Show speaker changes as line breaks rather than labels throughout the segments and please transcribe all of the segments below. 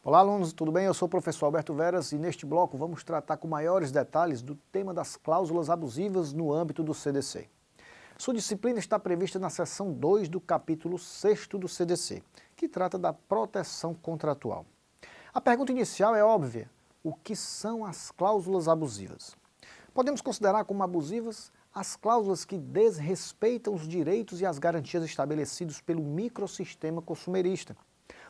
Olá, alunos, tudo bem? Eu sou o professor Alberto Veras e neste bloco vamos tratar com maiores detalhes do tema das cláusulas abusivas no âmbito do CDC. Sua disciplina está prevista na seção 2 do capítulo 6º do CDC, que trata da proteção contratual. A pergunta inicial é óbvia: o que são as cláusulas abusivas? Podemos considerar como abusivas as cláusulas que desrespeitam os direitos e as garantias estabelecidos pelo microsistema consumerista.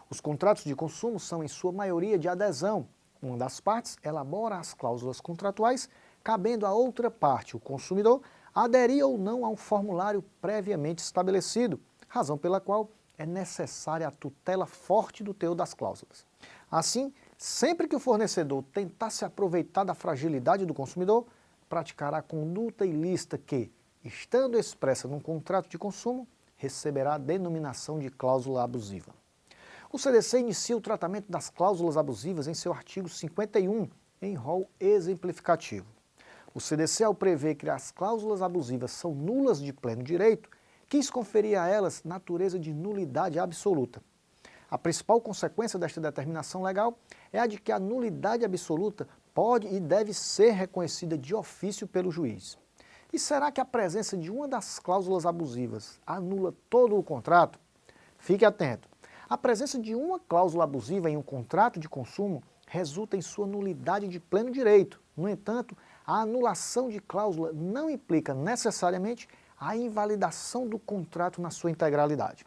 Os contratos de consumo são, em sua maioria, de adesão. Uma das partes elabora as cláusulas contratuais, cabendo à outra parte, o consumidor, aderir ou não a um formulário previamente estabelecido, razão pela qual é necessária a tutela forte do teor das cláusulas. Assim, sempre que o fornecedor tentar se aproveitar da fragilidade do consumidor, praticará conduta ilícita que, estando expressa num contrato de consumo, receberá a denominação de cláusula abusiva. O CDC inicia o tratamento das cláusulas abusivas em seu artigo 51, em rol exemplificativo. O CDC, ao prever que as cláusulas abusivas são nulas de pleno direito, quis conferir a elas natureza de nulidade absoluta. A principal consequência desta determinação legal é a de que a nulidade absoluta pode e deve ser reconhecida de ofício pelo juiz. E será que a presença de uma das cláusulas abusivas anula todo o contrato? Fique atento. A presença de uma cláusula abusiva em um contrato de consumo resulta em sua nulidade de pleno direito. No entanto, a anulação de cláusula não implica necessariamente a invalidação do contrato na sua integralidade.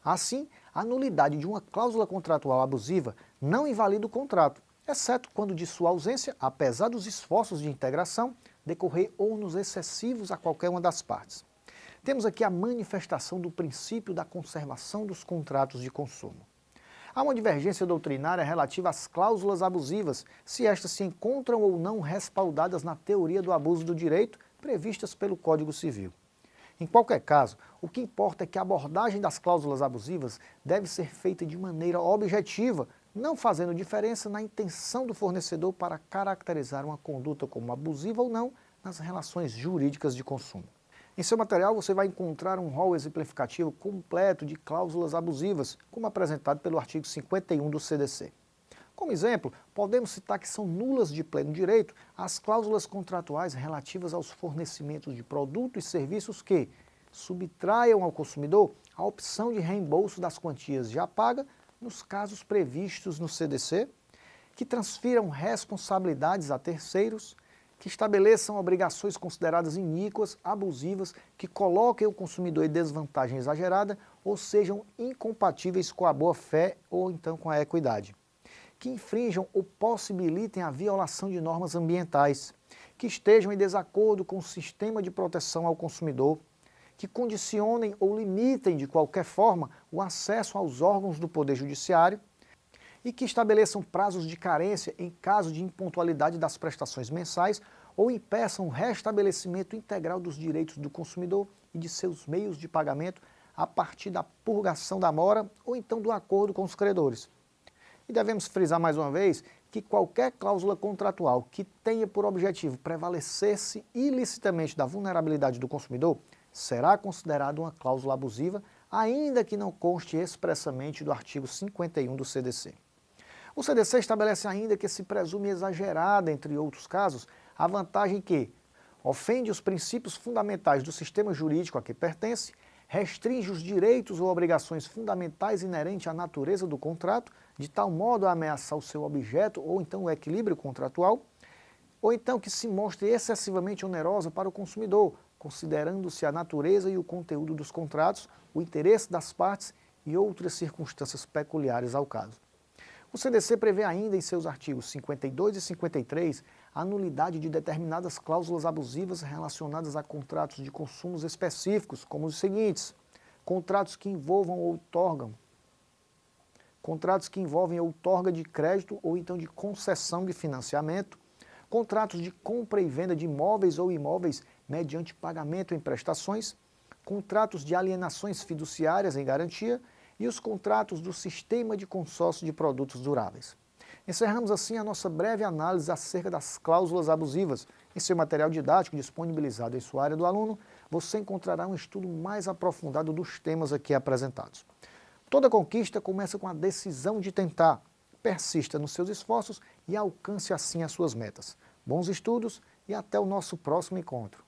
Assim, a nulidade de uma cláusula contratual abusiva não invalida o contrato, exceto quando de sua ausência, apesar dos esforços de integração, decorrer ônus excessivos a qualquer uma das partes. Temos aqui a manifestação do princípio da conservação dos contratos de consumo. Há uma divergência doutrinária relativa às cláusulas abusivas, se estas se encontram ou não respaldadas na teoria do abuso do direito previstas pelo Código Civil. Em qualquer caso, o que importa é que a abordagem das cláusulas abusivas deve ser feita de maneira objetiva, não fazendo diferença na intenção do fornecedor para caracterizar uma conduta como abusiva ou não nas relações jurídicas de consumo. Em seu material você vai encontrar um rol exemplificativo completo de cláusulas abusivas, como apresentado pelo artigo 51 do CDC. Como exemplo, podemos citar que são nulas de pleno direito as cláusulas contratuais relativas aos fornecimentos de produtos e serviços que subtraiam ao consumidor a opção de reembolso das quantias já pagas nos casos previstos no CDC, que transfiram responsabilidades a terceiros, que estabeleçam obrigações consideradas iníquas, abusivas, que coloquem o consumidor em desvantagem exagerada ou sejam incompatíveis com a boa-fé ou então com a equidade, que infrinjam ou possibilitem a violação de normas ambientais, que estejam em desacordo com o sistema de proteção ao consumidor, que condicionem ou limitem de qualquer forma o acesso aos órgãos do Poder Judiciário, e que estabeleçam prazos de carência em caso de impontualidade das prestações mensais ou impeçam o restabelecimento integral dos direitos do consumidor e de seus meios de pagamento a partir da purgação da mora ou então do acordo com os credores. E devemos frisar mais uma vez que qualquer cláusula contratual que tenha por objetivo prevalecer-se ilicitamente da vulnerabilidade do consumidor será considerada uma cláusula abusiva, ainda que não conste expressamente do artigo 51 do CDC. O CDC estabelece ainda que se presume exagerada, entre outros casos, a vantagem que ofende os princípios fundamentais do sistema jurídico a que pertence, restringe os direitos ou obrigações fundamentais inerentes à natureza do contrato, de tal modo a ameaçar o seu objeto ou então o equilíbrio contratual, ou então que se mostre excessivamente onerosa para o consumidor, considerando-se a natureza e o conteúdo dos contratos, o interesse das partes e outras circunstâncias peculiares ao caso. O CDC prevê ainda em seus artigos 52 e 53 a nulidade de determinadas cláusulas abusivas relacionadas a contratos de consumos específicos, como os seguintes: contratos que envolvam ou outorgam, contratos que envolvem outorga de crédito ou então de concessão de financiamento, contratos de compra e venda de imóveis ou imóveis mediante pagamento em prestações, contratos de alienações fiduciárias em garantia e os contratos do sistema de consórcio de produtos duráveis. Encerramos assim a nossa breve análise acerca das cláusulas abusivas. Em seu material didático disponibilizado em sua área do aluno, você encontrará um estudo mais aprofundado dos temas aqui apresentados. Toda conquista começa com a decisão de tentar. Persista nos seus esforços e alcance assim as suas metas. Bons estudos e até o nosso próximo encontro.